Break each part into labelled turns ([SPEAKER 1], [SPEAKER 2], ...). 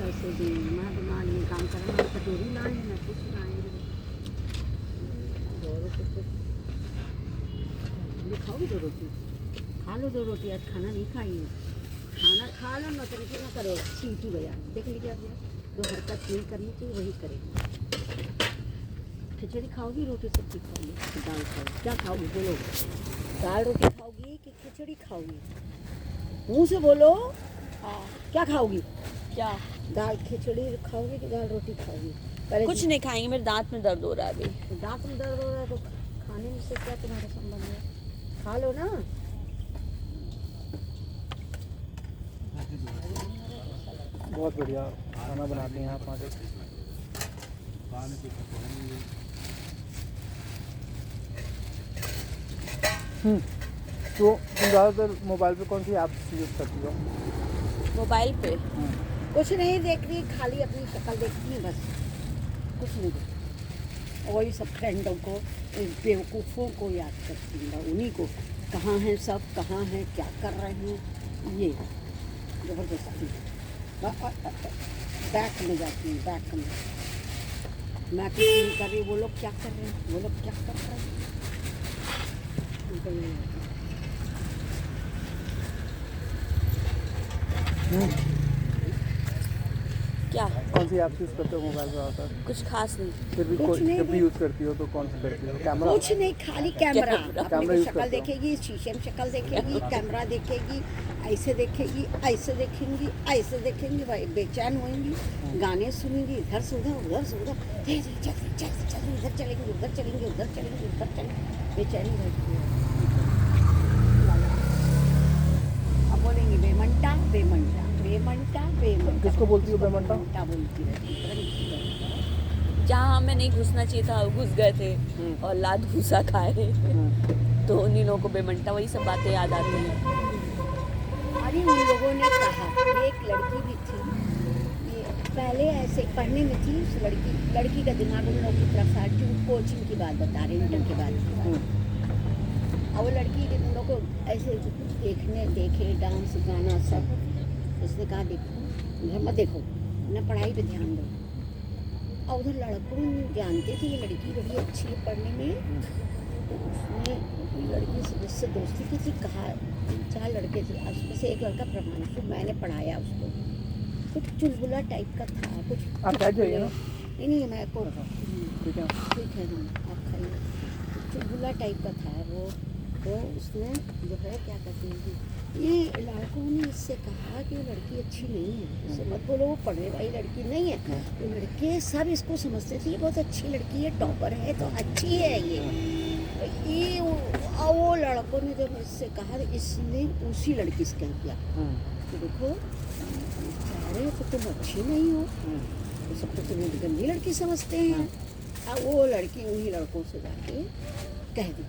[SPEAKER 1] पैसे दी, मैं बना लिए काम करा, मैं कटोरी लाए, मैं कुछ लाए खाओगी 2 रोटी, खा लो 2 रोटी, आज खाना नहीं खाई है, खाना खा लो, नौटंकी ना करो, सीटी बजा देख लीजिए आप, जो हरकत नहीं करनी चाहिए वही करेगी। खिचड़ी खाओगी, रोटी सब्जी खाओगी, दाल खाओगी, क्या खाओगी बोलो, दाल रोटी खाओगी कि खिचड़ी खाओगी, मुँह से बोलो। हाँ, क्या खाओगी,
[SPEAKER 2] क्या
[SPEAKER 1] दाल खिचड़ी खाओगी कि दाल रोटी खाओगी? पहले
[SPEAKER 2] कुछ नहीं खाएंगे, मेरे दांत में दर्द हो रहा है अभी।
[SPEAKER 1] दांत में दर्द हो रहा है तो खाने में से क्या तुम्हारा संबंध है, खा लो ना।
[SPEAKER 3] बहुत बढ़िया खाना बनाते हैं आप मालिक। तो तुम ज़्यादातर मोबाइल पे कौन सी ऐप्स यूज़ करती हो?
[SPEAKER 2] मोबाइल पे
[SPEAKER 1] कुछ नहीं देख रही, खाली अपनी शक्ल देखती है बस, कुछ नहीं देखती। वही सब फ्रेंडों को, बेवकूफ़ों को याद करती हूँ, उन्हीं को, कहाँ हैं सब, कहाँ हैं, क्या कर रहे हैं, ये ज़बरदस्ती बैक में जाती हूँ, बैक में। मैं कुछ नहीं कर रही, वो लोग क्या कर रहे हैं, वो लोग क्या कर रहे हैं,
[SPEAKER 2] क्या
[SPEAKER 3] कौन सी ऐप्स यूज़ करते हो मोबाइल पे ज़्यादातर?
[SPEAKER 2] कुछ खास नहीं।
[SPEAKER 3] फिर भी
[SPEAKER 1] कुछ नहीं,
[SPEAKER 3] जब भी यूज़ करती हो तो कौन सी करती हो? कैमरा?
[SPEAKER 1] कुछ नहीं, खाली कैमरा,
[SPEAKER 2] कैमरा
[SPEAKER 1] अपनी
[SPEAKER 3] यूज़
[SPEAKER 1] शक्ल
[SPEAKER 3] करते हो?
[SPEAKER 1] देखेगी, शीशे में शक्ल देखेगी, कैमरा देखेगी, ऐसे देखेंगी, ऐसे देखेंगी, ऐसे देखेंगी, भाई बेचैन होंगी, गाने सुनेंगी, इधर से उधर, उधर से उधर, जल्दी जल्दी जल्दी जल्दी, इधर चलेंगे, उधर चलेंगे, उधर चलेंगे, उधर चलेंगे, बेचैनी रहती है। अब बोलेंगी बेमंटा बेमंटा बेमंटा बेमंटा।
[SPEAKER 3] किसको बोलती हो बेमंटा?
[SPEAKER 1] बेमंटा बोलती रहती है।
[SPEAKER 2] जहाँ हमें नहीं घुसना चाहिए था वो घुस गए थे और लात घुसा खाए, तो उन्हीं लोगों को बेमंटा, वही सब बातें याद आती हैं।
[SPEAKER 1] अरे उन लोगों ने कहा, एक लड़की भी थी, ये पहले ऐसे पढ़ने में थी, उस लड़की का दिमाग उन लोगों की तरफ था, कोचिंग की बात बता रहे, इंटर के बाद की बात। और वो लड़की उन लोगों को ऐसे देखे डांस गाना सब, उसने कहा देखो इधर मत देखो, ना पढ़ाई पे ध्यान दो। और उधर लड़कों जानते थे ये लड़की बड़ी अच्छी है पढ़ने में, तो उसने लड़की से जिससे दोस्ती की थी, कहा 4 लड़के थे, उसमें से एक लड़का प्रमाणित, मैंने पढ़ाया उसको, कुछ चुलबुला टाइप का था, कुछ
[SPEAKER 3] आप बैठ जाइए ना।
[SPEAKER 1] नहीं मैं को
[SPEAKER 3] ठीक है।
[SPEAKER 1] ठीक है ना, आप खाइए। चुलबुला टाइप का था वो, तो उसने जो है क्या कहते हैं, ये लड़कों ने इससे कहा कि वो लड़की अच्छी नहीं है, इससे मत बोलो वो पढ़ने वाली लड़की नहीं है। तो लड़के सब इसको समझते थे ये बहुत अच्छी लड़की है, टॉपर है, तो अच्छी है ये वो लड़कों ने जब इससे कहा, इसने उसी लड़की से कह दिया तो देखो अरे तो तुम अच्छी नहीं हो, तो सब तो तुम्हें गंदी लड़की समझते हैं। अब वो लड़की उन्हीं लड़कों से जाके कह दी,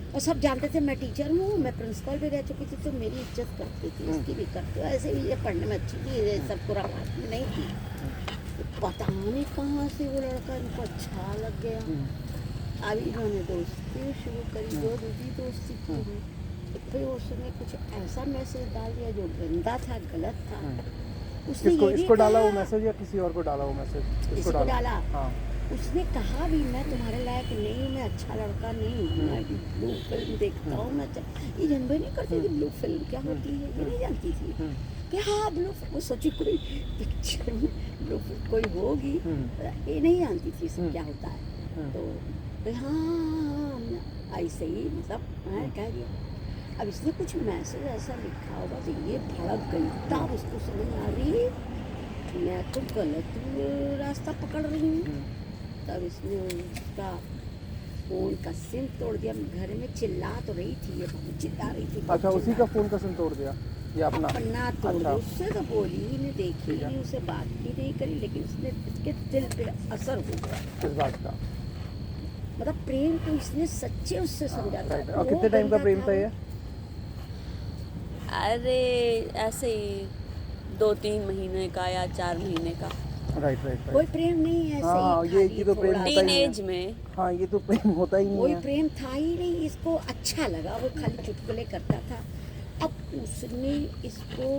[SPEAKER 1] और सब जानते थे मैं टीचर हूँ, मैं प्रिंसिपल भी रह चुकी थी, तो मेरी इज्जत करती थी, इसकी भी करती, ऐसे भी ये पढ़ने में अच्छी थी, ये सब पूरा बात में नहीं थी। पता नहीं कहाँ से वो लड़का इनको अच्छा लग गया, अभी इन्होंने दोस्ती शुरू करी, जो दूसरी दोस्ती की, फिर उसने कुछ ऐसा मैसेज डाल दिया जो गंदा था, गलत था। उसने
[SPEAKER 3] इसको डाला वो मैसेज या किसी और को डाला वो मैसेज?
[SPEAKER 1] इसको डाला।
[SPEAKER 3] हाँ।
[SPEAKER 1] उसने कहा भी मैं तुम्हारे लायक नहीं हूँ, मैं अच्छा लड़का नहीं हूँ, मैं ब्लू फिल्म देखता हूँ, मैं ये जानबे नहीं करती थी ब्लू फिल्म क्या होती है, ये नहीं जानती थी कि हाँ ब्लू फिल्म, वो सोची कोई पिक्चर में ब्लू फिल्म कोई होगी, ये नहीं जानती थी सब क्या होता है। तो हाँ ऐसे ही मतलब मैं कह दिया। अब इसने कुछ मैसेज ऐसा लिखा होगा तो ये भड़क गई, तब उसको समझ आ रही मैं तो गलत रास्ता पकड़ रही हूँ। तब इसने उसका फ़ोन का सिम तोड़ दिया, घर में चिल्ला तो रही थी, ये बहुत चिल्ला रही थी।
[SPEAKER 3] अच्छा, उसी का फ़ोन का सिम तोड़ दिया या अपना
[SPEAKER 1] तोड़ दिया। उससे तो बोली ही नहीं, देखी नहीं, उसे बात भी नहीं करी, लेकिन उसने इसके दिल पे असर हो गया
[SPEAKER 3] इस बात का,
[SPEAKER 1] मतलब प्रेम को इसने सच्चे उससे समझा था।
[SPEAKER 3] और कितने टाइम का प्रेम था ये?
[SPEAKER 2] अरे ऐसे ही 2-3 महीने का या 4 महीने का।
[SPEAKER 3] राइट।
[SPEAKER 1] कोई प्रेम नहीं है,
[SPEAKER 3] हाँ, ये तो प्रेम होता ही नहीं है।
[SPEAKER 2] टीनेज में
[SPEAKER 3] हाँ, ये तो प्रेम होता ही नहीं है।
[SPEAKER 1] कोई प्रेम था ही नहीं, इसको अच्छा लगा, वो खाली चुटकुले करता था। अब उसने इसको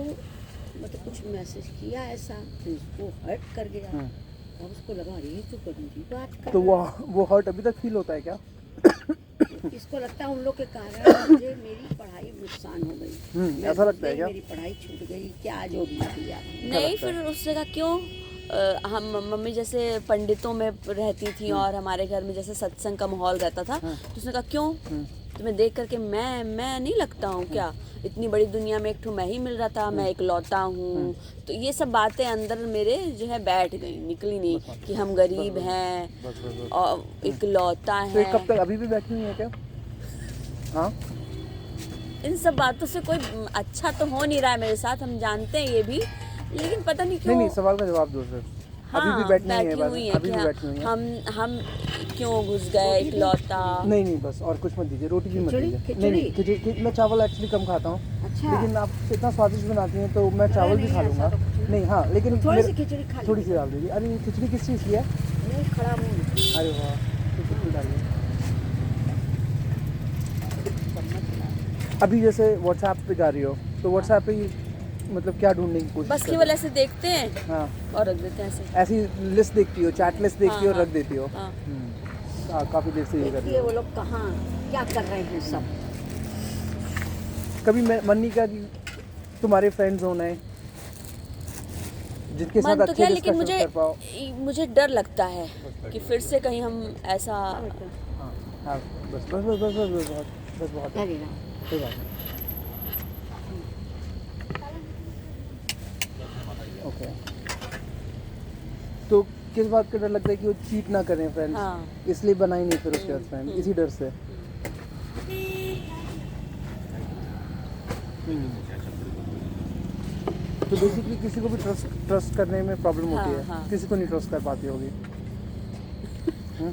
[SPEAKER 1] मतलब कुछ मैसेज किया ऐसा तो उसको हर्ट कर गया, अब उसको लगा अरे ये तो गंदी बात कर
[SPEAKER 3] तो
[SPEAKER 1] रहा
[SPEAKER 3] वो हर्ट अभी तक फील होता है क्या?
[SPEAKER 1] है। इसको लगता है उन लोग के कारण मुझे मेरी पढ़ाई नुकसान हो गई, मैं
[SPEAKER 3] ऐसा लगता
[SPEAKER 1] भूल
[SPEAKER 3] है
[SPEAKER 1] गई,
[SPEAKER 3] क्या?
[SPEAKER 1] मेरी पढ़ाई छूट गई, क्या जो भी किया।
[SPEAKER 2] नहीं, फिर उसने कहा क्यों, हम मम्मी जैसे पंडितों में रहती थी और हमारे घर में जैसे सत्संग का माहौल रहता था, तो उसने कहा क्यों, तुम्हें देख करके मैं नहीं लगता हूँ क्या, इतनी बड़ी दुनिया में एक ठो मैं ही मिल रहा था, मैं इकलौता हूँ। तो ये सब बातें अंदर मेरे जो है बैठ गई, निकली नहीं कि हम गरीब हैं और इकलौता
[SPEAKER 3] तो ये
[SPEAKER 2] है।
[SPEAKER 3] कब तक अभी भी बैठी हुई है क्या? हाँ,
[SPEAKER 2] इन सब बातों से कोई अच्छा तो हो नहीं रहा है मेरे साथ, हम जानते हैं ये भी, लेकिन पता नहीं क्यों।
[SPEAKER 3] नहीं सवाल का जवाब दो सर।
[SPEAKER 2] हाँ,
[SPEAKER 3] अभी भी बैठी हुई है
[SPEAKER 2] बैठी
[SPEAKER 3] बस,
[SPEAKER 2] हुई है
[SPEAKER 3] अभी
[SPEAKER 2] कि
[SPEAKER 3] भी बैठी हुई है।
[SPEAKER 2] हम क्यों घुस गए इकलौता।
[SPEAKER 3] नहीं बस और कुछ मत दीजिए, रोटी भी मत
[SPEAKER 1] खिचड़ी?
[SPEAKER 3] दीजिए।
[SPEAKER 1] खिचड़ी?
[SPEAKER 3] नहीं खिचड़ी मैं चावल एक्चुअली कम खाता हूँ,
[SPEAKER 1] अच्छा,
[SPEAKER 3] लेकिन आप इतना स्वादिष्ट बनाती हैं तो मैं चावल भी
[SPEAKER 1] नहीं,
[SPEAKER 3] खा
[SPEAKER 1] ऐसा
[SPEAKER 3] लूँगा।
[SPEAKER 1] तो कुछ नहीं।
[SPEAKER 3] नहीं हाँ, लेकिन
[SPEAKER 1] थोड़ी सी खिचड़ी खा
[SPEAKER 3] थोड़ी सी
[SPEAKER 1] लीजिए।
[SPEAKER 3] डाल दीजिए। अरे खिचड़ी किस चीज़ की है?
[SPEAKER 1] नहीं खड़ा मुंह
[SPEAKER 3] अरे वाह, तो खिचड़ी डालिए। अभी जैसे व्हाट्सएप पे जा रही हो तो व्हाट्सएप पे मतलब क्या ढूंढने की कोशिश
[SPEAKER 2] बस
[SPEAKER 3] करते
[SPEAKER 2] केवल
[SPEAKER 3] हो?
[SPEAKER 2] ऐसे देखते हैं
[SPEAKER 3] हाँ,
[SPEAKER 2] और रख देते हैं ऐसे।
[SPEAKER 3] ऐसी लिस्ट देखती हो, चैट लिस्ट देखती हो,
[SPEAKER 2] हाँ,
[SPEAKER 3] रख देती हो।
[SPEAKER 2] हाँ।
[SPEAKER 3] काफ़ी देर से ये कर रही
[SPEAKER 1] देखिए
[SPEAKER 3] हो।
[SPEAKER 1] वो लोग कहाँ क्या कर रहे हैं सब।
[SPEAKER 3] कभी मन नहीं किया कि तुम्हारे फ्रेंड्स होना है जिनके साथ
[SPEAKER 2] मन तो
[SPEAKER 3] अच्छे
[SPEAKER 2] क्या, लेकिन
[SPEAKER 3] डिस्कशन कर पाओ?
[SPEAKER 2] मुझे डर लगता है कि फिर से कहीं हम ऐसा।
[SPEAKER 3] हाँ हाँ, बस बस बस बस बस बस बहुत है,
[SPEAKER 1] अरे ना,
[SPEAKER 3] कोई बात नहीं। ओके, तो किस बात का डर लगता है कि वो चीट ना करें फ्रेंड्स?
[SPEAKER 2] हाँ।
[SPEAKER 3] इसलिए बनाई नहीं फिर उसके बाद फ्रेंड, इसी डर से। तो बेसिकली किसी को भी ट्रस्ट करने में प्रॉब्लम होती
[SPEAKER 2] हाँ,
[SPEAKER 3] है,
[SPEAKER 2] हाँ।
[SPEAKER 3] किसी को नहीं ट्रस्ट कर पाती होगी।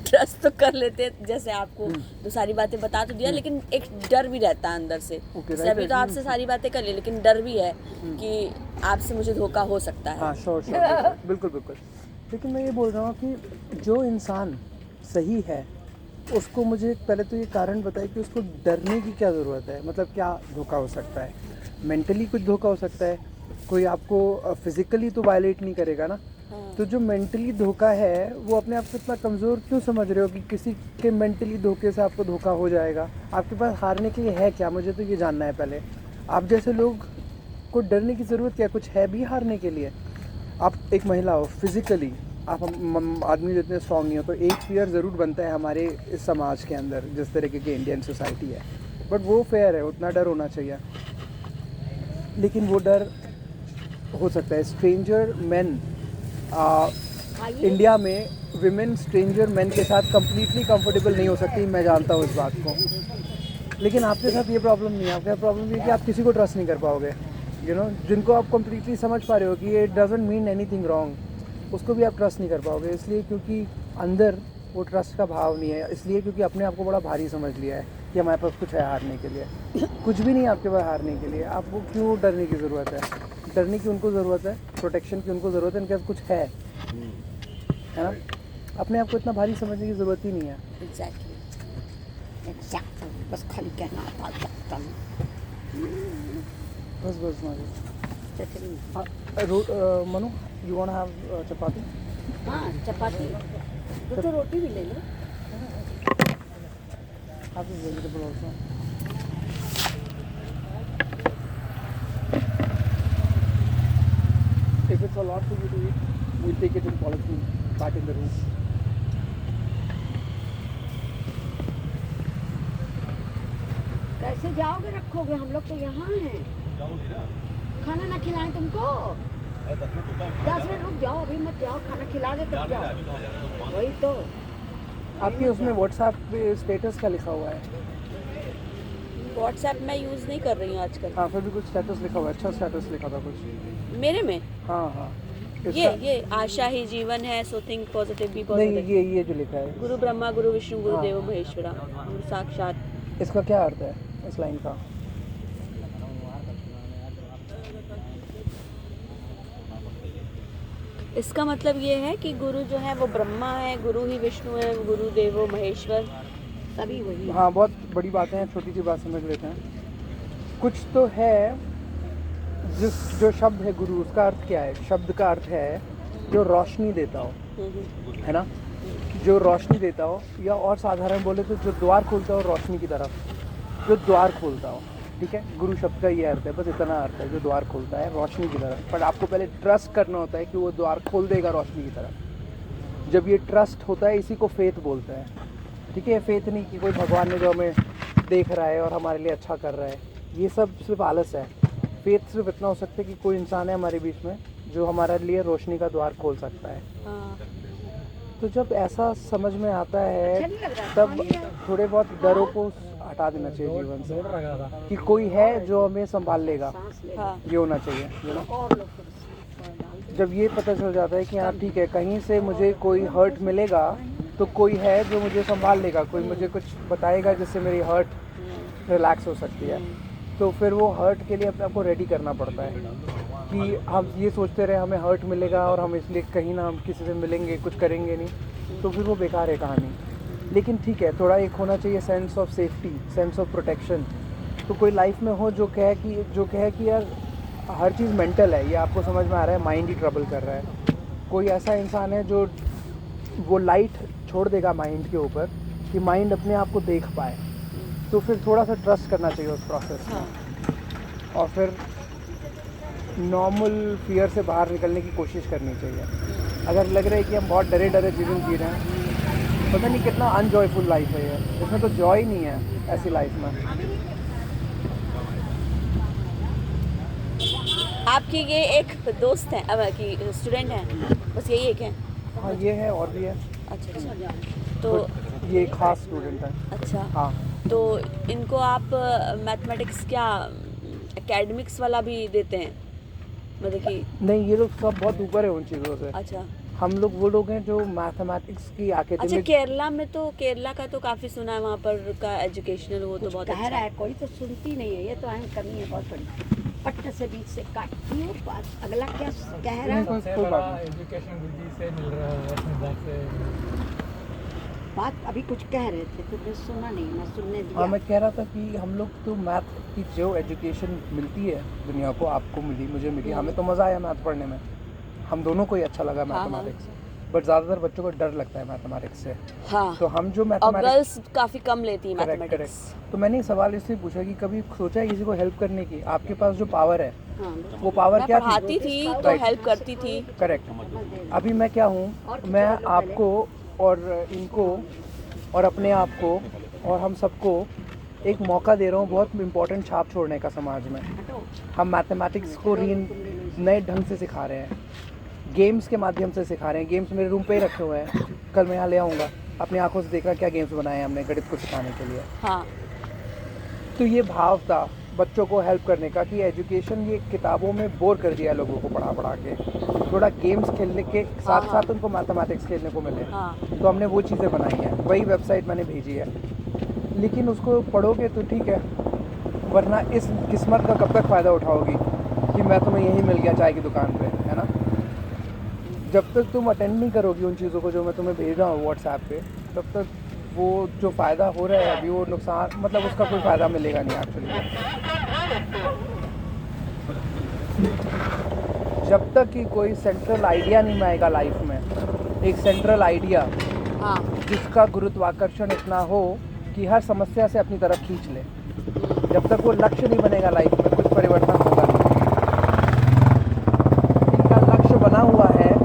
[SPEAKER 2] ट्रस्ट तो कर लेते हैं, जैसे आपको तो सारी बातें बता तो दिया, लेकिन एक डर भी रहता है अंदर से।
[SPEAKER 3] Okay,
[SPEAKER 2] जैसे
[SPEAKER 3] right,
[SPEAKER 2] अभी तो
[SPEAKER 3] right.
[SPEAKER 2] आपसे सारी बातें कर ली, लेकिन डर भी है कि आपसे मुझे धोखा हो सकता है।
[SPEAKER 3] हाँ श्योर बिल्कुल बिल्कुल। लेकिन मैं ये बोल रहा हूँ कि जो इंसान सही है उसको मुझे पहले तो ये कारण बताए कि उसको डरने की क्या ज़रूरत है, मतलब क्या धोखा हो सकता है? मेंटली कुछ धोखा हो सकता है, कोई आपको फिजिकली तो वायलेट नहीं करेगा ना।
[SPEAKER 2] हाँ।
[SPEAKER 3] तो जो मेंटली धोखा है वो अपने आप को इतना कमज़ोर क्यों समझ रहे हो कि किसी के मेंटली धोखे से आपको धोखा हो जाएगा? आपके पास हारने के लिए है क्या? मुझे तो ये जानना है पहले। आप जैसे लोग को डरने की ज़रूरत क्या, कुछ है भी हारने के लिए? आप एक महिला हो, फिज़िकली आप आदमी जितने स्ट्रॉन्ग नहीं हो, तो एक फियर ज़रूर बनता है हमारे इस समाज के अंदर जिस तरीके की इंडियन सोसाइटी है, बट वो फेयर है, उतना डर होना चाहिए। लेकिन वो डर हो सकता है स्ट्रेंजर मैन। इंडिया में विमेन स्ट्रेंजर मैन के साथ कंप्लीटली कंफर्टेबल नहीं हो सकती, मैं जानता हूँ इस बात को। लेकिन आपके साथ ये प्रॉब्लम नहीं है, आपके साथ प्रॉब्लम ये कि आप किसी को ट्रस्ट नहीं कर पाओगे। जिनको आप कंप्लीटली समझ पा रहे हो कि ये डजंट मीन एनीथिंग रॉन्ग, उसको भी आप ट्रस्ट नहीं कर पाओगे। इसलिए क्योंकि अंदर वो ट्रस्ट का भाव नहीं है, इसलिए क्योंकि अपने आप को बड़ा भारी समझ लिया है कि हमारे पास कुछ है हारने के लिए। कुछ भी नहीं है आपके पास हारने के लिए, आपको क्यों डरने की ज़रूरत है? डरने की उनको ज़रूरत है, प्रोटेक्शन की उनको ज़रूरत है, इनके पास कुछ है ना। अपने आप को इतना भारी समझने की ज़रूरत ही नहीं है।
[SPEAKER 1] एग्जैक्टली बस खाली कहना आता है।
[SPEAKER 3] बस बस
[SPEAKER 1] chutney,
[SPEAKER 3] Manu, you want have chapati?
[SPEAKER 1] हाँ चपाती, तो रोटी भी ले लो।
[SPEAKER 3] Have this vegetable also. If it's a lot for you to eat, we'll take it in polythene back in the room.
[SPEAKER 1] कैसे जाओगे, रखोगे? हम लोग तो यहाँ हैं। खाना ना खिलाएं तुमको? 10 मिनट रुक जाओ, अभी मत जाओ, खाना खिला दे तब जाओ। वही तो।
[SPEAKER 3] आपके उसमें व्हाट्सएप पे स्टेटस क्या लिखा हुआ है?
[SPEAKER 2] व्हाट्सएप मैं यूज़ नहीं कर रही हूँ आजकल।
[SPEAKER 3] हाँ, फिर भी कुछ स्टेटस लिखा हुआ है, अच्छा स्टेटस लिखा था कुछ।
[SPEAKER 2] मेरे में
[SPEAKER 3] हाँ हाँ,
[SPEAKER 2] ये आशा ही जीवन है, सो थिंक पॉजिटिव, बी
[SPEAKER 3] नहीं,
[SPEAKER 2] पॉजिटिव।
[SPEAKER 3] ये जो लिखा है,
[SPEAKER 2] गुरु ब्रह्मा गुरु विष्णु गुरु
[SPEAKER 3] हाँ।
[SPEAKER 2] देवो महेश्वरा, गुरु साक्षात।
[SPEAKER 3] इसका क्या अर्थ है इस लाइन का?
[SPEAKER 2] इसका मतलब ये है कि गुरु जो है वो ब्रह्मा है, गुरु ही विष्णु है, गुरु देवो महेश्वर,
[SPEAKER 1] सभी वही।
[SPEAKER 3] हाँ, बहुत बड़ी बातें हैं, छोटी सी बात समझ लेते हैं। कुछ तो है जो शब्द है गुरु, उसका अर्थ क्या है? शब्द का अर्थ है जो रोशनी देता हो, है ना, जो रोशनी देता हो, या और साधारण बोले तो जो द्वार खोलता हो रोशनी की तरफ, जो द्वार खोलता हो, ठीक है। गुरु शब्द का ये अर्थ है, बस इतना अर्थ है, जो द्वार खोलता है रोशनी की तरफ। पर आपको पहले ट्रस्ट करना होता है कि वो द्वार खोल देगा रोशनी की तरफ। जब ये ट्रस्ट होता है, इसी को फेथ बोलते हैं, ठीक है। फेथ नहीं कि कोई भगवान ने जो हमें देख रहा है और हमारे लिए अच्छा कर रहा है, ये सब सिर्फ आलस है। फेथ सिर्फ इतना हो सकता है कि कोई इंसान है हमारे बीच में जो हमारे लिए रोशनी का द्वार खोल सकता है।
[SPEAKER 2] हाँ।
[SPEAKER 3] तो जब ऐसा समझ में आता है, तब थोड़े बहुत डरों को हटा देना चाहिए जीवन से, कि कोई है जो हमें संभाल लेगा,
[SPEAKER 2] हाँ।
[SPEAKER 3] ये होना चाहिए, यू नो।
[SPEAKER 1] और लोग फिर डाल दो।
[SPEAKER 3] जब ये पता चल जाता है कि हाँ ठीक है, कहीं से मुझे कोई हर्ट मिलेगा तो कोई है जो मुझे संभाल लेगा, कोई मुझे कुछ बताएगा जिससे मेरी हर्ट रिलैक्स हो सकती है, तो फिर वो हर्ट के लिए अपने आप को रेडी करना पड़ता है। कि हम ये सोचते रहे हमें हर्ट मिलेगा और हम इसलिए कहीं ना हम किसी से मिलेंगे, कुछ करेंगे नहीं, तो फिर वो बेकार है कहानी। लेकिन ठीक है, थोड़ा एक होना चाहिए sense of safety, sense of protection. तो कोई लाइफ में हो जो कहे कि यार हर चीज़ मेंटल है, ये आपको समझ में आ रहा है, माइंड ही ट्रबल कर रहा है। कोई ऐसा इंसान है जो वो लाइट छोड़ देगा माइंड के ऊपर, कि माइंड अपने आप को देख पाए, तो फिर थोड़ा सा ट्रस्ट करना चाहिए उस प्रोसेस में। और फिर नॉर्मल फियर से बाहर निकलने की कोशिश करनी चाहिए। अगर लग रहा है कि हम बहुत डरे डरे जीवन जी रहे हैं, पता नहीं कितना अनजॉयफुल लाइफ है ये, इसमें तो जॉय नहीं है ऐसी लाइफ में।
[SPEAKER 2] आपकी ये एक दोस्त है, अब की स्टूडेंट है, बस यही एक है?
[SPEAKER 3] हाँ, ये है और भी है।
[SPEAKER 2] अच्छा अच्छा। तो
[SPEAKER 3] ये खास स्टूडेंट है।
[SPEAKER 2] अच्छा,
[SPEAKER 3] हाँ।
[SPEAKER 2] तो इनको आप मैथमेटिक्स क्या एकेडमिक्स वाला भी देते हैं, मतलब कि?
[SPEAKER 3] नहीं, ये लोग सब बहुत ऊपर है उन चीज़ों से।
[SPEAKER 2] अच्छा
[SPEAKER 3] हम लोग वो लोग हैं जो मैथमेटिक्स की
[SPEAKER 2] अच्छा।
[SPEAKER 3] एकेडमिक।
[SPEAKER 2] केरला में तो, केरला का तो काफ़ी सुना है, वहाँ पर का एजुकेशनल वो तो
[SPEAKER 1] कुछ
[SPEAKER 2] बहुत
[SPEAKER 1] कह
[SPEAKER 2] अच्छा
[SPEAKER 1] रहा
[SPEAKER 2] है।
[SPEAKER 1] है, कोई तो सुनती नहीं है। ये तो अहम कमी है बहुत बड़ी, पट्ट से बीच से काटती हूँ बात। अगला क्या कह रहा है,
[SPEAKER 3] कोई बात नहीं।
[SPEAKER 4] एजुकेशन बुद्धि से मिल रहा है, अपनी बात से।
[SPEAKER 1] बात अभी कुछ कह रहे थे, तुमने सुना नहीं, मैं सुनने
[SPEAKER 3] हाँ,
[SPEAKER 1] दिया।
[SPEAKER 3] मैं कह रहा था कि हम लोग तो मैथ की जो एजुकेशन मिलती है दुनिया को, आपको मिली, मुझे मिली, हमें तो मज़ा आया मैथ पढ़ने में, हम दोनों को ही अच्छा लगा
[SPEAKER 2] हाँ,
[SPEAKER 3] मैथमेटिक्स। बट ज़्यादातर बच्चों को डर लगता है मैथमेटिक्स से।
[SPEAKER 2] हाँ,
[SPEAKER 3] तो हम जो
[SPEAKER 2] और
[SPEAKER 3] मैथमेटिक्स,
[SPEAKER 2] गर्ल्स काफ़ी कम लेती हैं मैथमेटिक्स।
[SPEAKER 3] तो मैंने सवाल इसलिए पूछा कि कभी सोचा है किसी को हेल्प करने की? आपके पास जो पावर है,
[SPEAKER 1] हाँ,
[SPEAKER 3] वो पावर
[SPEAKER 2] मैं
[SPEAKER 3] क्या
[SPEAKER 2] पढ़ाती थी तो
[SPEAKER 3] Right.
[SPEAKER 2] हेल्प करती थी।
[SPEAKER 3] करेक्ट। अभी मैं क्या हूँ, मैं आपको और इनको और अपने आप को और हम सबको एक मौका दे रहा हूँ बहुत इम्पोर्टेंट छाप छोड़ने का समाज में। हम मैथमेटिक्स को नए ढंग से सिखा रहे हैं, गेम्स के माध्यम से सिखा रहे हैं। गेम्स मेरे रूम पे ही रखे हुए हैं, कल मैं यहाँ ले आऊँगा, अपनी आंखों से देखना क्या गेम्स बनाए हैं हमने गणित को सिखाने के लिए।
[SPEAKER 2] हाँ,
[SPEAKER 3] तो ये भाव था बच्चों को हेल्प करने का कि एजुकेशन ये किताबों में बोर कर दिया है लोगों को पढ़ा पढ़ा के, थोड़ा गेम्स खेलने के साथ साथ उनको मैथमेटिक्स खेलने को मिले।
[SPEAKER 2] हाँ।
[SPEAKER 3] तो हमने वो चीज़ें बनाई हैं, वही वेबसाइट मैंने भेजी है। लेकिन उसको पढ़ोगे तो ठीक है, वरना इस किस्मत का कब तक फ़ायदा उठाओगी कि मैं तुम्हें यही मिल गया चाय की दुकान पे, है ना। जब तक तुम अटेंड नहीं करोगी उन चीज़ों को जो मैं तुम्हें भेज रहा हूँ व्हाट्सएप पे, तब तक वो जो फ़ायदा हो रहा है अभी, वो नुकसान, मतलब उसका कोई फ़ायदा मिलेगा नहीं एक्चुअली। जब तक कि कोई सेंट्रल आइडिया नहीं आएगा लाइफ में, एक सेंट्रल आइडिया
[SPEAKER 2] हाँ,
[SPEAKER 3] जिसका गुरुत्वाकर्षण इतना हो कि हर समस्या से अपनी तरफ खींच ले, जब तक वो लक्ष्य नहीं बनेगा लाइफ में, कुछ परिवर्तन होगा नहीं। इनका लक्ष्य बना हुआ है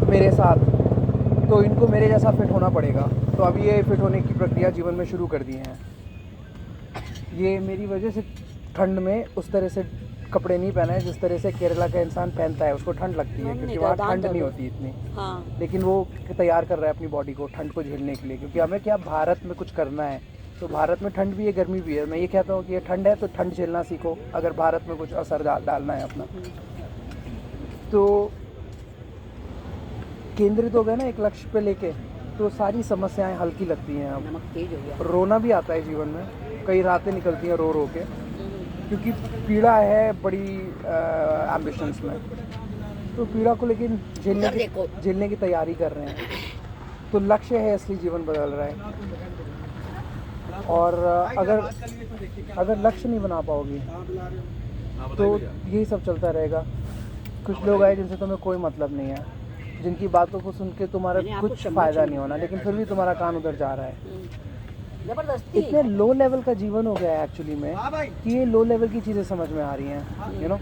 [SPEAKER 3] मेरे साथ, तो इनको मेरे जैसा फिट होना पड़ेगा। तो अभी ये फिट होने की प्रक्रिया जीवन में शुरू कर दी है। ये मेरी वजह से ठंड में उस तरह से कपड़े नहीं पहने जिस तरह से केरला का इंसान पहनता है, उसको ठंड लगती है क्योंकि वहाँ ठंड नहीं होती इतनी।
[SPEAKER 2] हाँ,
[SPEAKER 3] लेकिन वो तैयार कर रहा है अपनी बॉडी को ठंड को झेलने के लिए, क्योंकि हमें क्या भारत में कुछ करना है। तो भारत में ठंड भी है, गर्मी भी है। मैं ये कहता हूँ कि ये ठंड है तो ठंड झेलना सीखो, अगर भारत में कुछ असर डालना है अपना। तो केंद्रित हो गए ना एक लक्ष्य पे लेके, तो सारी समस्याएं हल्की लगती हैं। अब
[SPEAKER 1] नमक तेज हो गया।
[SPEAKER 3] रोना भी आता है जीवन में, कई रातें निकलती हैं रो रो के, क्योंकि पीड़ा है बड़ी एम्बिशंस में। तो पीड़ा को लेकिन झेलने की तैयारी कर रहे हैं। तो लक्ष्य है, असली जीवन बदल रहा है। और अगर लक्ष्य नहीं बना पाओगी तो यही सब चलता रहेगा। कुछ लोग आए जिनसे तुम्हें कोई मतलब नहीं है, जिनकी बातों को सुन के तुम्हारा
[SPEAKER 1] मैंने आपको
[SPEAKER 3] कुछ
[SPEAKER 1] क्षमा
[SPEAKER 3] फ़ायदा
[SPEAKER 1] चाहिए।
[SPEAKER 3] नहीं होना, लेकिन फिर भी तुम्हारा कान उधर जा रहा है।
[SPEAKER 1] जबरदस्ती
[SPEAKER 3] इतने लो लेवल का जीवन हो गया है एक्चुअली में कि ये लो लेवल की चीज़ें समझ में आ रही हैं, यू नो।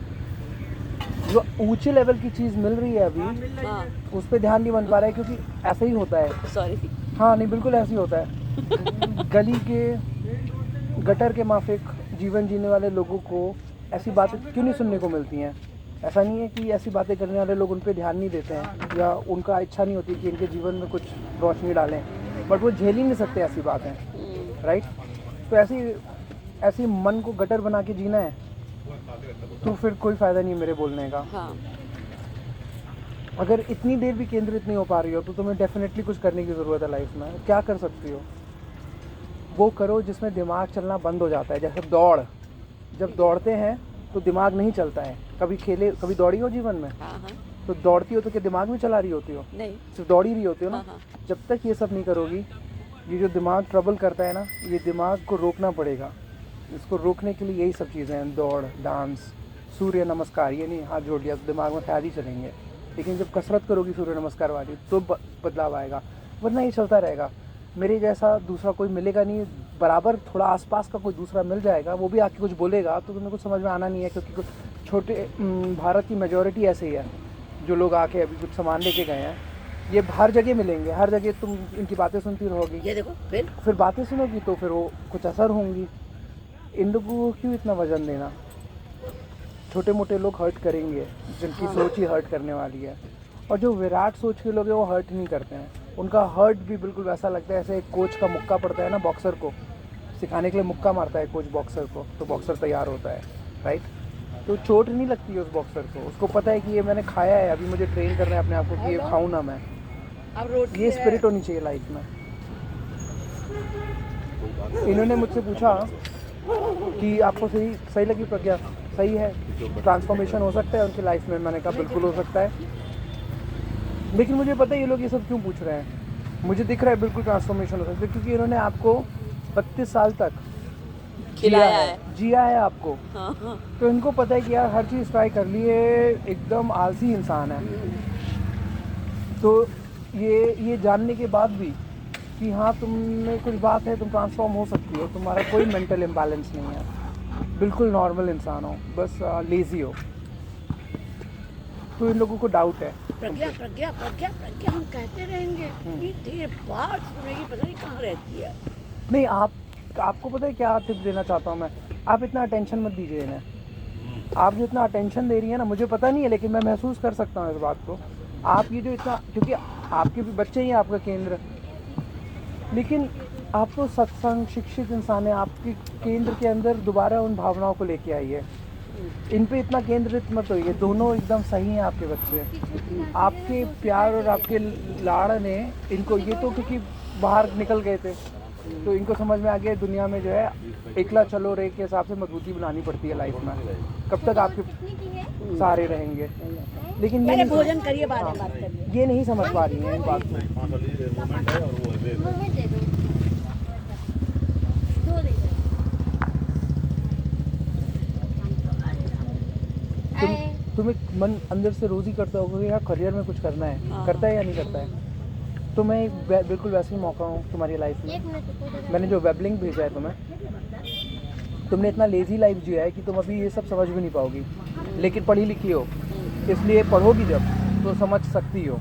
[SPEAKER 3] जो ऊंचे लेवल की चीज़ मिल रही है अभी,
[SPEAKER 2] हाँ
[SPEAKER 3] उस पर ध्यान नहीं बन पा रहा है, क्योंकि ऐसा ही होता है।
[SPEAKER 2] सॉरी
[SPEAKER 3] हाँ नहीं, बिल्कुल ऐसे ही होता है। गली के गटर के माफिक जीवन जीने वाले लोगों को ऐसी बातें क्यों नहीं सुनने को मिलती हैं? ऐसा नहीं है कि ऐसी बातें करने वाले लोग उन पर ध्यान नहीं देते हैं या उनका इच्छा नहीं होती कि इनके जीवन में कुछ रोशनी डालें, बट वो झेल ही नहीं सकते ऐसी बातें, राइट? तो ऐसी मन को गटर बना के जीना है तो फिर कोई फ़ायदा नहीं है मेरे बोलने का।
[SPEAKER 2] हाँ
[SPEAKER 3] अगर इतनी देर भी केंद्रित नहीं हो पा रही हो तो तुम्हें डेफिनेटली कुछ करने की ज़रूरत है लाइफ में। क्या कर सकती हो? वो करो जिसमें दिमाग चलना बंद हो जाता है। जैसे दौड़, जब दौड़ते हैं तो दिमाग नहीं चलता है। कभी दौड़ी हो जीवन में?
[SPEAKER 2] हाँ हाँ
[SPEAKER 3] तो दौड़ती हो तो क्या दिमाग में चला रही होती हो?
[SPEAKER 2] नहीं
[SPEAKER 3] सिर्फ दौड़ ही रही होती हो ना।
[SPEAKER 2] हाँ।
[SPEAKER 3] जब तक ये सब नहीं करोगी, ये जो दिमाग ट्रबल करता है ना, ये दिमाग को रोकना पड़ेगा। इसको रोकने के लिए यही सब चीज़ें हैं, दौड़, डांस, सूर्य नमस्कार। ये नहीं हाथ जोड़ लिया तो दिमाग में ख्याल ही चलेंगे, लेकिन जब कसरत करोगी सूर्य नमस्कार वाली तो बदलाव आएगा, वरना ये चलता रहेगा। मेरे जैसा दूसरा कोई मिलेगा नहीं, बराबर थोड़ा आसपास का कोई दूसरा मिल जाएगा, वो भी आके कुछ बोलेगा तो तुम्हें कुछ समझ में आना नहीं है, क्योंकि छोटे भारत की मेजॉरिटी ऐसे ही है। जो लोग आके अभी कुछ सामान लेके गए हैं, ये हर जगह मिलेंगे, हर जगह तुम इनकी बातें सुनती रहोगी,
[SPEAKER 1] ये देखो फिर
[SPEAKER 3] बातें सुनोगी तो फिर वो कुछ असर होंगी। इन लोगों को क्यों इतना वजन देना? छोटे मोटे लोग हर्ट करेंगे जिनकी सोच ही हर्ट करने वाली है, और जो विराट सोच के लोग हैं वो हर्ट नहीं करते हैं। उनका हर्ट भी बिल्कुल वैसा लगता है जैसे एक कोच का मुक्का पड़ता है ना, बॉक्सर को सिखाने के लिए मुक्का मारता है कोच बॉक्सर को, तो बॉक्सर तैयार होता है, राइट? तो चोट नहीं लगती है उस बॉक्सर को, उसको पता है कि ये मैंने खाया है, अभी मुझे ट्रेन करना है अपने आप को कि ये खाऊं ना मैं।
[SPEAKER 1] अब रोटी
[SPEAKER 3] ये स्पिरिट होनी चाहिए लाइफ में। इन्होंने मुझसे पूछा कि आपको सही लगी प्रज्ञा? सही है, ट्रांसफॉर्मेशन हो सकता है उनकी लाइफ में? मैंने कहा बिल्कुल हो सकता है, लेकिन मुझे पता है ये लोग ये सब क्यों पूछ रहे हैं। मुझे दिख रहा है बिल्कुल ट्रांसफॉर्मेशन हो सकता है, क्योंकि इन्होंने आपको 32 साल तक जिया है आपको।
[SPEAKER 2] हाँ हाँ
[SPEAKER 3] तो इनको पता है कि यार हर चीज़ ट्राई कर लिए, एकदम आलसी इंसान है। तो ये जानने के बाद भी कि हाँ तुम में कुछ बात है, तुम ट्रांसफॉर्म हो सकती हो, तुम्हारा कोई मेंटल इम्बैलेंस नहीं है, बिल्कुल नॉर्मल इंसान हो, बस लेज़ी हो, तो इन लोगों को डाउट है।
[SPEAKER 1] प्रज्ञा प्रज्ञा प्रज्ञा प्रज्ञा हम कहते रहेंगे, इतनी देर बाद सुनेगी, पता नहीं कहाँ रहती है।
[SPEAKER 3] नहीं, आपको पता है क्या टिप देना चाहता हूँ मैं? आप इतना अटेंशन मत दीजिए इन्हें। आप जो इतना अटेंशन दे रही है ना, मुझे पता नहीं है, लेकिन मैं महसूस कर सकता हूँ इस बात को। आप ये जो इतना, क्योंकि आपके भी बच्चे ही हैं आपका केंद्र, लेकिन आप तो सत्संग शिक्षित इंसान है, आपके केंद्र के अंदर दोबारा उन भावनाओं को लेके आइए। इन पे इतना केंद्रित मत होइए, दोनों एकदम सही हैं आपके बच्चे। आपके प्यार और आपके लाड़ ने इनको, ये तो क्योंकि बाहर निकल गए थे तो इनको समझ में आ गया दुनिया में जो है एकला चलो रे के हिसाब से मजबूती बनानी पड़ती है लाइफ में। कब तक आपके सहारे रहेंगे? लेकिन
[SPEAKER 1] पहले भोजन करिए, बाद में बात करिए।
[SPEAKER 3] ये नहीं समझ पा रही हैं इन बात को। तुम्हें मन अंदर से रोज ही करता होगा कि यार करियर में कुछ करना है,
[SPEAKER 2] हाँ।
[SPEAKER 3] करता है या नहीं करता है? तो मैं बिल्कुल वैसे ही मौका हूँ तुम्हारी लाइफ में। मैंने जो वेब लिंक भेजा है तुम्हें, तुमने इतना लेजी लाइफ जिया है कि तुम अभी ये सब समझ भी नहीं पाओगी, लेकिन पढ़ी लिखी हो, इसलिए पढ़ोगी जब तो समझ सकती हो।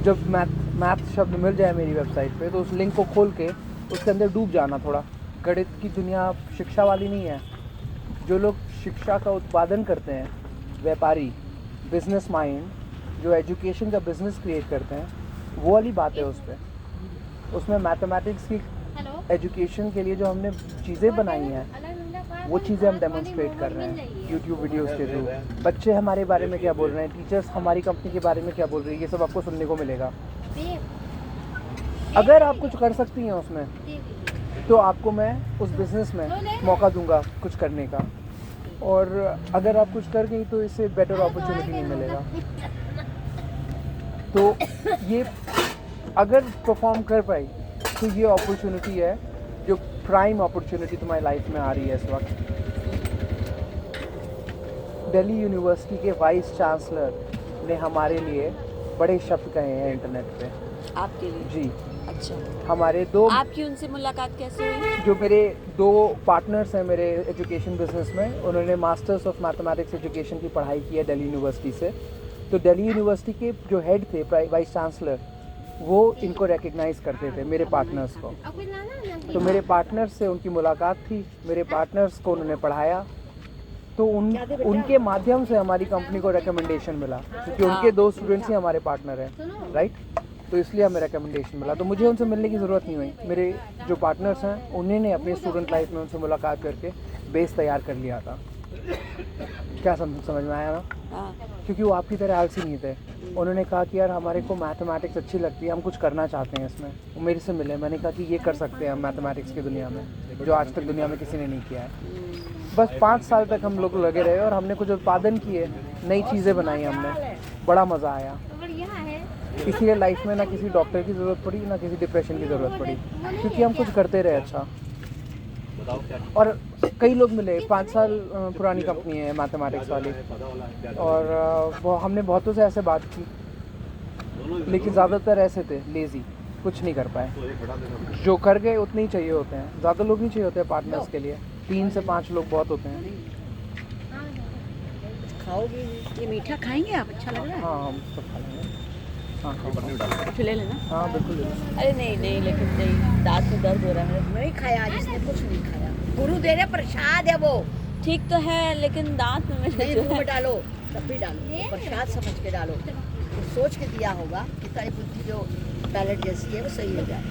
[SPEAKER 3] जब मैथ शब्द मिल जाए मेरी वेबसाइट पे तो उस लिंक को खोल के उसके अंदर डूब जाना थोड़ा। गणित की दुनिया शिक्षा वाली नहीं है। जो लोग शिक्षा का उत्पादन करते हैं, व्यापारी, बिजनेस माइंड, जो एजुकेशन का बिजनेस क्रिएट करते हैं, वो वाली बात है उस पर। उसमें मैथमेटिक्स की एजुकेशन के लिए जो हमने चीज़ें बनाई हैं वो चीज़ें हम डेमोन्स्ट्रेट कर रहे हैं यूट्यूब वीडियोस के थ्रू। बच्चे हमारे बारे में क्या बोल रहे हैं, टीचर्स हमारी कंपनी के बारे में क्या बोल रही है, ये सब आपको सुनने को मिलेगा। अगर आप कुछ कर सकती हैं उसमें तो आपको मैं उस बिज़नेस में मौका दूंगा कुछ करने का, और अगर आप कुछ कर गई तो इससे बेटर अपॉर्चुनिटी नहीं मिलेगा। तो ये अगर परफॉर्म कर पाई तो ये अपॉर्चुनिटी है जो प्राइम अपॉर्चुनिटी तुम्हारी लाइफ में आ रही है इस वक्त। दिल्ली यूनिवर्सिटी के वाइस चांसलर ने हमारे लिए बड़े शब्द कहे हैं इंटरनेट पे।
[SPEAKER 2] आपके लिए?
[SPEAKER 3] जी,
[SPEAKER 2] अच्छा,
[SPEAKER 3] हमारे दो
[SPEAKER 2] आपकी उनसे मुलाकात कैसे हुई?
[SPEAKER 3] जो मेरे दो पार्टनर्स हैं मेरे एजुकेशन बिजनेस में, उन्होंने मास्टर्स ऑफ मैथमेटिक्स एजुकेशन की पढ़ाई की है दिल्ली यूनिवर्सिटी से। तो दिल्ली यूनिवर्सिटी के जो हेड थे वाइस चांसलर, वो इनको रिकग्नाइज करते थे, मेरे पार्टनर्स को। तो मेरे पार्टनर्स से उनकी मुलाकात थी, मेरे पार्टनर्स को उन्होंने पढ़ाया, तो उनके माध्यम से हमारी कंपनी को रिकमेंडेशन मिला, क्योंकि उनके दो स्टूडेंट्स ही हमारे पार्टनर हैं, राइट। तो इसलिए हमें रिकमेंडेशन मिला। तो मुझे उनसे मिलने की ज़रूरत नहीं हुई। मेरे जो पार्टनर्स हैं उन्होंने अपनी स्टूडेंट लाइफ में उनसे मुलाकात करके बेस तैयार कर लिया था। क्या समझ में आया ना?
[SPEAKER 2] हाँ,
[SPEAKER 3] क्योंकि वो आपकी तरह आलसी नहीं थे। उन्होंने कहा कि यार हमारे को मैथमेटिक्स अच्छी लगती है, हम कुछ करना चाहते हैं इसमें। वो मेरे से मिले, मैंने कहा कि ये कर सकते हैं हम मैथमेटिक्स की दुनिया में, जो आज तक दुनिया में किसी ने नहीं किया है। बस 5 साल तक हम लोग लगे रहे और हमने कुछ उत्पादन किए, नई चीज़ें बनाई हमने, बड़ा मज़ा आया। इसीलिए लाइफ में ना किसी डॉक्टर की ज़रूरत पड़ी, ना किसी डिप्रेशन की ज़रूरत पड़ी, क्योंकि हम कुछ करते रहे अच्छा। और कई लोग मिले, 5 साल पुरानी कंपनी है मैथमेटिक्स वाली, और हमने बहुतों से ऐसे बात की, लेकिन ज़्यादातर ऐसे थे लेज़ी, कुछ नहीं कर पाए। जो कर गए उतने ही चाहिए होते हैं, ज़्यादा लोग नहीं चाहिए होते हैं पार्टनर्स के लिए। 3 से 5 लोग बहुत होते हैं।
[SPEAKER 1] खाओगे? ये मीठा खाएंगे आप? अच्छा लग रहा है?
[SPEAKER 3] हाँ, हम सब खा लेंगे। हाँ,
[SPEAKER 2] कुछ ले लेना।
[SPEAKER 3] हाँ बिल्कुल बिल्कुल।
[SPEAKER 2] अरे नहीं नहीं, लेकिन नहीं, दांत में दर्द हो रहा है मेरे।
[SPEAKER 1] नहीं खाया आज इसने, कुछ नहीं खाया। गुरु दे रहे प्रसाद है वो।
[SPEAKER 2] ठीक तो है, लेकिन दांत में मेरे
[SPEAKER 1] नहीं,
[SPEAKER 2] जो
[SPEAKER 1] मुंह
[SPEAKER 2] है।
[SPEAKER 1] में डालो, तब भी डालो, प्रसाद समझ के डालो। तो सोच के दिया होगा कि तारी बुद्धि जो पैलेट जैसी है वो सही हो जाए।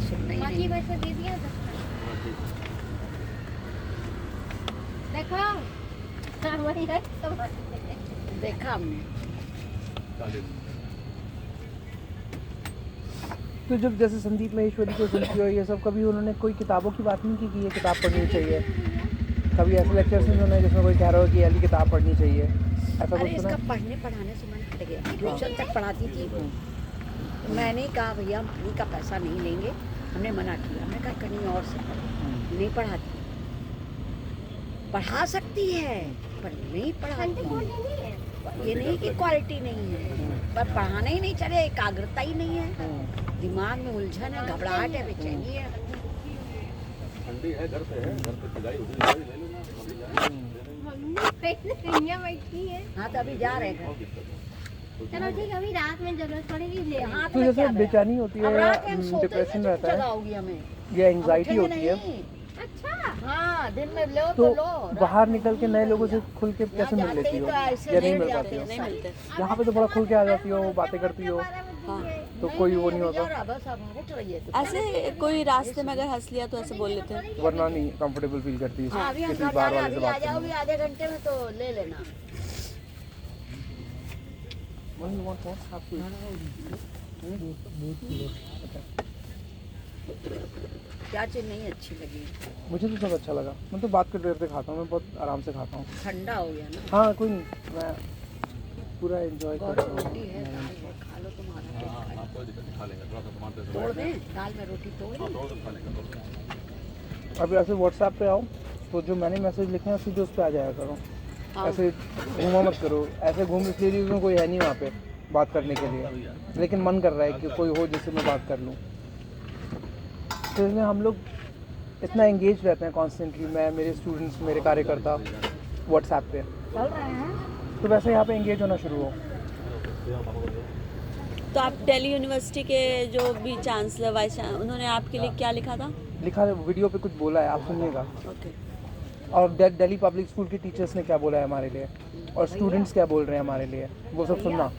[SPEAKER 1] सुनना ही नहीं। देखा हमने।
[SPEAKER 3] तो जब जैसे संदीप महेश्वरी को सुनती हो ये सब, कभी उन्होंने कोई किताबों की बात नहीं की कि ये किताब पढ़नी चाहिए? कभी ऐसे लेक्चर्स नहीं सुने जिसमें कोई कह रहा हो कि ये किताब पढ़नी चाहिए, ऐसा
[SPEAKER 1] अरे
[SPEAKER 3] कुछ सुना?
[SPEAKER 1] इसका पढ़ने पढ़ाने से मन हट गया। ट्यूशन तक पढ़ाती थी, तो मैंने कहा भैया हम फ्री का पैसा नहीं लेंगे, हमने मना किया। हमने कहा कहीं और से पढ़ो, नहीं पढ़ाती। पढ़ा सकती है पर नहीं पढ़ाती। ये नहीं कि क्वालिटी नहीं है, पर पढ़ाना ही नहीं चले, एकाग्रता ही नहीं है, दिमाग में उलझन है, घबराहट है, बेचैनी है।
[SPEAKER 5] ठंडी है, घर पे है, घर पे खिलाई होती है।
[SPEAKER 1] हाँ तो अभी जा रहे हैं।
[SPEAKER 6] चलो ठीक है, अभी रात में जरूरत पड़ेगी ले आओ।
[SPEAKER 1] हाथ
[SPEAKER 3] तो
[SPEAKER 1] में
[SPEAKER 3] जैसे
[SPEAKER 1] क्या है?
[SPEAKER 3] बेचैनी होती
[SPEAKER 1] अब
[SPEAKER 3] है,
[SPEAKER 1] रात में हम सोते
[SPEAKER 3] डिप्रेशन
[SPEAKER 1] हैं,
[SPEAKER 3] रहता है
[SPEAKER 1] जगाओगी हमें।
[SPEAKER 3] या एंग्जाइटी
[SPEAKER 1] हम
[SPEAKER 3] होती है,
[SPEAKER 1] उठेंगे
[SPEAKER 6] अच्छा
[SPEAKER 1] नहीं। हाँ, दिन में लो
[SPEAKER 3] तो
[SPEAKER 1] तो लो,
[SPEAKER 3] बाहर निकल के नए लोगों से खुल के कैसे मिल लेती हो, या नहीं मिल पाती हो?
[SPEAKER 2] नहीं मिलते।
[SPEAKER 3] यहाँ पे तो बड़ा खुल के आ जाती हो, बातें करती हो,
[SPEAKER 2] हाँ,
[SPEAKER 3] तो कोई वो नहीं होता,
[SPEAKER 1] बस अब उठ रही है।
[SPEAKER 2] ऐसे कोई रास्ते में अगर हंस लिया तो ऐसे बोल लेते हैं।
[SPEAKER 3] वरना नहीं कंफर्टेबल फील करती
[SPEAKER 1] हाँ, अभी हम
[SPEAKER 3] किसी
[SPEAKER 1] घर
[SPEAKER 3] बार
[SPEAKER 1] जा रहे हैं,
[SPEAKER 3] वाले से
[SPEAKER 1] अभी आ
[SPEAKER 3] बात
[SPEAKER 1] जाओ,
[SPEAKER 3] करने
[SPEAKER 1] अभी आधे घंटे में तो ले लेना।
[SPEAKER 3] What do you want more? Half
[SPEAKER 1] क्या चीज़ नहीं अच्छी लगी?
[SPEAKER 3] मुझे तो सब अच्छा लगा। मैं तो बात करते करते खाता हूँ, मैं बहुत आराम से खाता हूँ।
[SPEAKER 1] ठंडा हो गया ना।
[SPEAKER 3] हाँ कोई नहीं, मैं पूरा एंजॉय
[SPEAKER 1] और
[SPEAKER 3] करता हूँ।
[SPEAKER 1] रोटी है, दाल है, खा लो तुम्हारा पेट खाली।
[SPEAKER 5] कोई दिक्कत नहीं, खा लेंगे, थोड़ा सा टमाटर से
[SPEAKER 1] तोड़ दें, दाल में रोटी तोड़ दें।
[SPEAKER 5] थोड़ा सा खा लेंगे।
[SPEAKER 3] अब ऐसे व्हाट्सएप पे आओ तो जो मैंने मैसेज लिखे हैं सीधे उस पर आ जाया करो।
[SPEAKER 1] हाँ।
[SPEAKER 3] ऐसे घूमा मत करो, ऐसे घूम इसलिए रही हूँ, कोई है नहीं वहाँ पे बात करने के लिए, लेकिन मन कर रहा है कि कोई हो जिससे मैं बात कर लूँ। तो इसलिए हम लोग इतना एंगेज रहते हैं कॉन्स्टेंटली, मैं, मेरे स्टूडेंट्स, मेरे कार्यकर्ता व्हाट्सएप पे।
[SPEAKER 1] चल रहे हैं।
[SPEAKER 3] तो वैसे यहाँ पे एंगेज होना शुरू हो।
[SPEAKER 2] तो आप दिल्ली यूनिवर्सिटी के जो भी चांसलर वाइस उन्होंने आपके लिए क्या लिखा था?
[SPEAKER 3] लिखा है वीडियो पे, कुछ बोला है, आप सुनिएगा।
[SPEAKER 2] ओके।
[SPEAKER 3] और दिल्ली पब्लिक स्कूल के टीचर्स ने क्या बोला है हमारे लिए, और स्टूडेंट्स क्या बोल रहे हैं हमारे लिए, वो सब सुनना।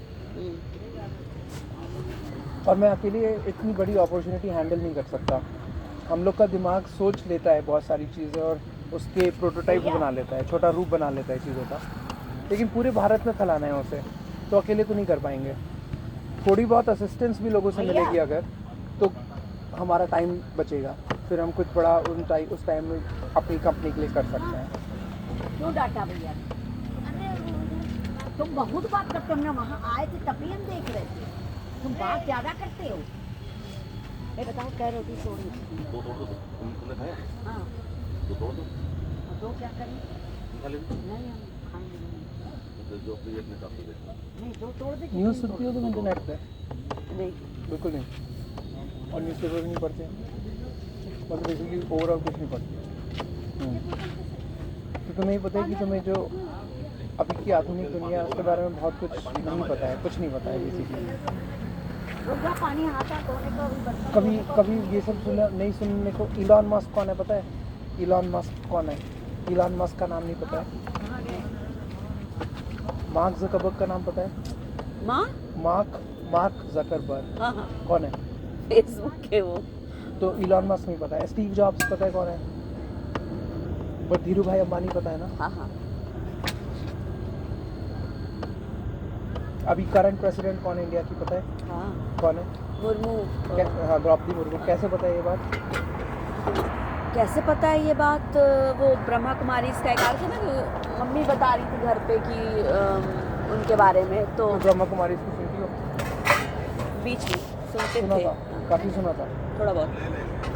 [SPEAKER 3] और मैं अकेले इतनी बड़ी अपॉर्चुनिटी हैंडल नहीं कर सकता। हम लोग का दिमाग सोच लेता है बहुत सारी चीज़ें और उसके प्रोटोटाइप बना लेता है, छोटा रूप बना लेता है चीज़ों का, लेकिन पूरे भारत में फैलाना है उसे, तो अकेले तो नहीं कर पाएंगे। थोड़ी बहुत असिस्टेंस भी लोगों से मिलेगी अगर, तो हमारा टाइम बचेगा, फिर हम कुछ बड़ा उस टाइम में अपनी कंपनी के लिए कर सकते हैं।
[SPEAKER 1] क्यों डांटा भैया? तुम बहुत बात करते हो ना, वहाँ आए थे तभी हम देख रहे थे, तुम बात ज़्यादा करते हो। ये बताओ क्या रोटी तोड़ी?
[SPEAKER 5] दो तोड़ दो, तुमने खाया?
[SPEAKER 1] हाँ,
[SPEAKER 5] दो तोड़ दो।
[SPEAKER 1] और दो क्या करें?
[SPEAKER 5] खा लेना
[SPEAKER 1] नहीं हम खाएंगे नहीं।
[SPEAKER 5] तो जो अपनी अपने हिसाब से देखना
[SPEAKER 1] नहीं दो तोड़ दे
[SPEAKER 3] न्यूज़ सुनती हो तुम इंटरनेट पे?
[SPEAKER 2] नहीं
[SPEAKER 3] बिल्कुल नहीं। और न्यूज़पेपर नहीं पढ़ते? मतलब बेसिकली ओवरऑल कुछ नहीं पढ़ते। तो तुम्हें ये पता है कि तुम्हें जो अभी की आधुनिक दुनिया है उसके बारे में बहुत कुछ नहीं पता है, कुछ नहीं पता है बेसिकली।
[SPEAKER 1] रुका पानी आता धोने को अभी बर्तन
[SPEAKER 3] कभी कभी ये सब सुना नहीं सुनने को। इलॉन मस्क कौन है पता है? इलॉन मस्क कौन है? इलॉन मस्क का नाम नहीं पता है? मार्क ज़करबर्ग का नाम पता है?
[SPEAKER 2] माँ
[SPEAKER 3] मार्क ज़करबर्ग
[SPEAKER 2] हाँ हाँ
[SPEAKER 3] कौन है?
[SPEAKER 2] फेसबुक के वो
[SPEAKER 3] तो इलॉन मस्क नहीं पता है। स्टीव जॉब्स पता है कौन है? पर धीरू भाई अंबानी पता है ना?
[SPEAKER 2] हाँ हाँ
[SPEAKER 3] अभी करंट प्रेसिडेंट कौन है इंडिया की पता है?
[SPEAKER 2] हाँ
[SPEAKER 3] कौन है?
[SPEAKER 2] मुर्मू
[SPEAKER 3] हाँ, द्रौपदी मुर्मू। कैसे पता है ये बात?
[SPEAKER 2] कैसे पता है ये बात? वो ब्रह्मा कुमारी इसका एक थे ना कि मम्मी बता रही थी घर पे कि उनके बारे में तो
[SPEAKER 3] तो ब्रह्मा कुमारी इसकी सुनती हो?
[SPEAKER 2] बीच में सुनते
[SPEAKER 3] सुना
[SPEAKER 2] थे
[SPEAKER 3] था, काफ़ी सुना था।
[SPEAKER 2] थोड़ा बहुत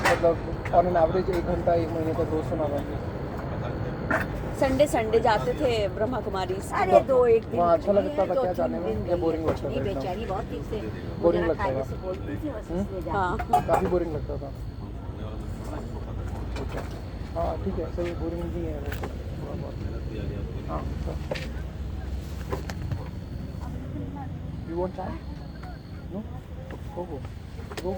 [SPEAKER 3] मतलब ऑन एन एवरेज 1 घंटा 1 महीने तक रोज सुना था।
[SPEAKER 2] संडे जाते थे ब्रह्मा कुमारी
[SPEAKER 1] अरे दो एक दिन
[SPEAKER 3] वहाँ अच्छा लगता था
[SPEAKER 1] दो
[SPEAKER 3] क्या
[SPEAKER 1] तीन
[SPEAKER 3] जाने में?
[SPEAKER 1] दिन
[SPEAKER 3] या
[SPEAKER 1] गई
[SPEAKER 3] बोरिंग
[SPEAKER 1] है,
[SPEAKER 3] लगता
[SPEAKER 1] नहीं
[SPEAKER 3] था एकदम?
[SPEAKER 1] बेचारी बहुत ठीक से
[SPEAKER 3] बोरिंग
[SPEAKER 1] मुझे
[SPEAKER 3] लगता
[SPEAKER 1] खाने
[SPEAKER 3] था।
[SPEAKER 1] से बोलती थी बस इसलिए जाती
[SPEAKER 2] हाँ
[SPEAKER 3] काफ़ी बोरिंग लगता था। हाँ ठीक है, सही बोरिंग नहीं है वो थोड़ा बहुत। हाँ यू वांट चाय? नो गो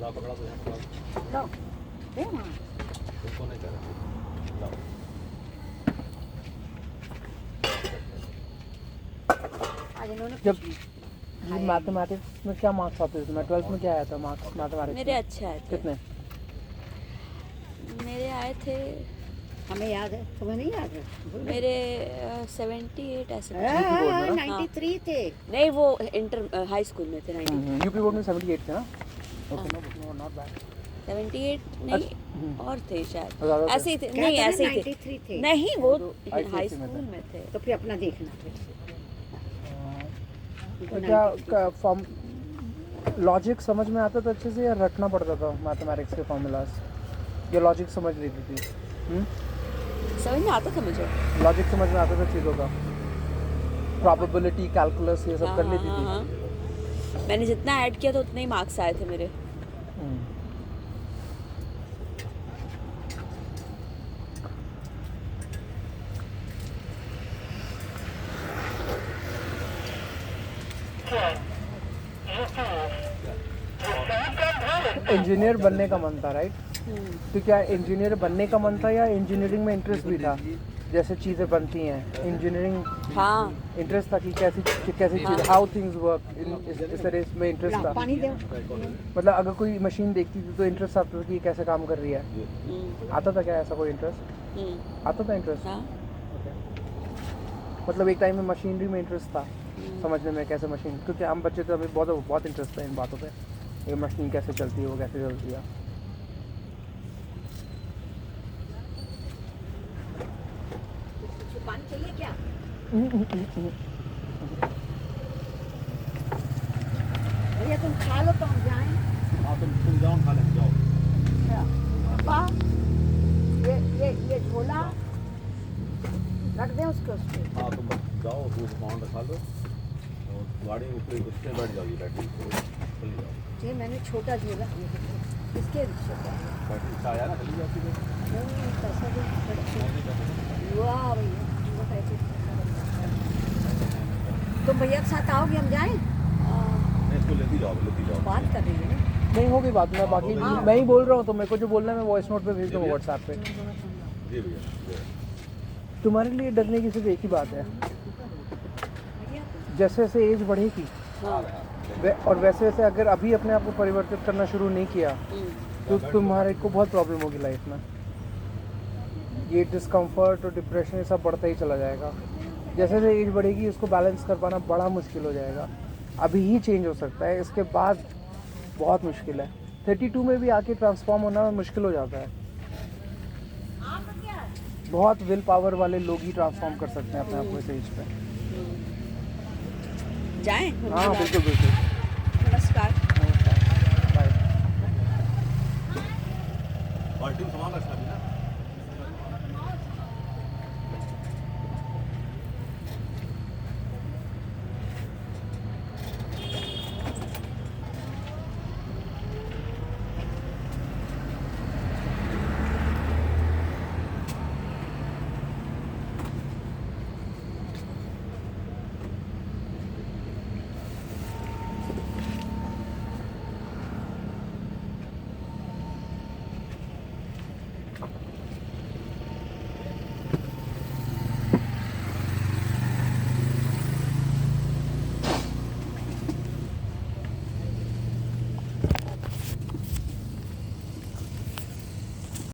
[SPEAKER 5] ला पकड़ा तो यहाँ पकड़ा
[SPEAKER 1] लो दे वहाँ
[SPEAKER 5] तुमको नहीं कह रहा लाओ
[SPEAKER 1] आज इन्होंने
[SPEAKER 3] जब ये मैथमेटिक्स में क्या मार्क्स आते थे? मैं 12th में क्या आया था मार्क्स मैथमेटिक्स
[SPEAKER 2] मेरे
[SPEAKER 3] में?
[SPEAKER 2] अच्छे आए थे
[SPEAKER 3] कितने?
[SPEAKER 2] मेरे आए थे
[SPEAKER 1] हमें याद है तुम्हें नहीं याद है
[SPEAKER 2] मेरे 78 ऐसे कुछ।
[SPEAKER 1] 93 थे
[SPEAKER 2] नहीं वो इंटर हाई स्कूल में थे 90
[SPEAKER 3] यूपी बोर्ड में 78 थे ना? Okay no not bad.
[SPEAKER 2] 78 नहीं और थे शायद
[SPEAKER 3] ज़्यादा थे।
[SPEAKER 2] ऐसे ही थे
[SPEAKER 1] क्या
[SPEAKER 2] नहीं
[SPEAKER 1] था ना,
[SPEAKER 2] ऐसे ही थे
[SPEAKER 1] 93 थे
[SPEAKER 2] नहीं वो
[SPEAKER 3] ICSE
[SPEAKER 2] हाई
[SPEAKER 3] में थे।
[SPEAKER 2] स्कूल में थे
[SPEAKER 1] तो फिर अपना देखना फिर
[SPEAKER 3] तो क्या फॉर्म लॉजिक समझ में आता था अच्छे से या रटना पड़ता था मैथमेटिक्स के फॉर्मूलाज? या लॉजिक समझ लेती थी?
[SPEAKER 2] समझ में आता था मुझे
[SPEAKER 3] लॉजिक समझ में आता था चीज़ों का? प्रोबेबिलिटी कैलकुलस ये सब कर लेती थी?
[SPEAKER 2] हाँ। मैंने जितना ऐड किया था उतने ही मार्क्स आए थे मेरे
[SPEAKER 3] इंजीनियर बनने का मन था राइट? तो क्या इंजीनियर बनने का मन था या इंजीनियरिंग में इंटरेस्ट भी था? जैसे चीज़ें बनती हैं इंजीनियरिंग
[SPEAKER 2] हाँ
[SPEAKER 3] इंटरेस्ट था कि कैसी चीज़ हाउ थिंग्स वर्क इस तरह में इंटरेस्ट था?
[SPEAKER 1] पानी दो
[SPEAKER 3] मतलब अगर कोई मशीन देखती थी तो इंटरेस्ट आता था कि ये कैसे काम कर रही है? आता था क्या ऐसा कोई इंटरेस्ट? आता था इंटरेस्ट?
[SPEAKER 2] हाँ
[SPEAKER 3] मतलब एक टाइम में मशीनरी में इंटरेस्ट था समझने में कैसे मशीन, क्योंकि हम बच्चे थे हमें बहुत इंटरेस्ट था इन बातों पे, ये मशीन कैसे चलती है वो कैसे चलती है।
[SPEAKER 1] पानी चाहिए क्या भैया तुम खा लो तो हम जाएं
[SPEAKER 5] हाँ तुम जाओ खा लें जाओ
[SPEAKER 1] पापा ये झोला रख दें उसके उस पे
[SPEAKER 5] हाँ तुम बस जाओ दूध पाउंड रखा लो और गाड़ी में ऊपर उससे बैठ जाओगी बैटरी चली जाओ
[SPEAKER 1] ये मैंने छोटा झोला इसके रिक्शे का
[SPEAKER 5] बैटरी से आया ना चली जाओ सीधे
[SPEAKER 1] नहीं पैसा दो वाह भैया वो पैसे तुम भैया के साथ आओगे हम जाएं
[SPEAKER 5] नहीं इसको लेती जाओ
[SPEAKER 1] बात कर रही है ना
[SPEAKER 3] नहीं होगी बात में बाकी मैं ही बोल रहा हूँ तो मेरे को जो बोलना है मैं वॉइस नोट पे भेज दूँगा व्हाट्सएप पे।
[SPEAKER 5] जी भैया
[SPEAKER 3] तुम्हारे लिए डरने की सिर्फ एक ही बात है, जैसे जैसे एज बढ़ेगी और वैसे वैसे अगर अभी अपने आप को परिवर्तित करना शुरू नहीं किया तो तुम्हारे को बहुत प्रॉब्लम होगी लाइफ में। ये डिस्कम्फर्ट और डिप्रेशन ये सब बढ़ता ही चला जाएगा। जैसे जैसे एज बढ़ेगी इसको बैलेंस कर पाना बड़ा मुश्किल हो जाएगा। अभी ही चेंज हो सकता है, इसके बाद बहुत मुश्किल है। 32 में भी आके ट्रांसफॉर्म होना मुश्किल हो जाता है। बहुत विल पावर वाले लोग ही ट्रांसफॉर्म कर सकते हैं अपने आप को इस एज पे।
[SPEAKER 2] जाएं
[SPEAKER 3] हाँ बिल्कुल बिल्कुल।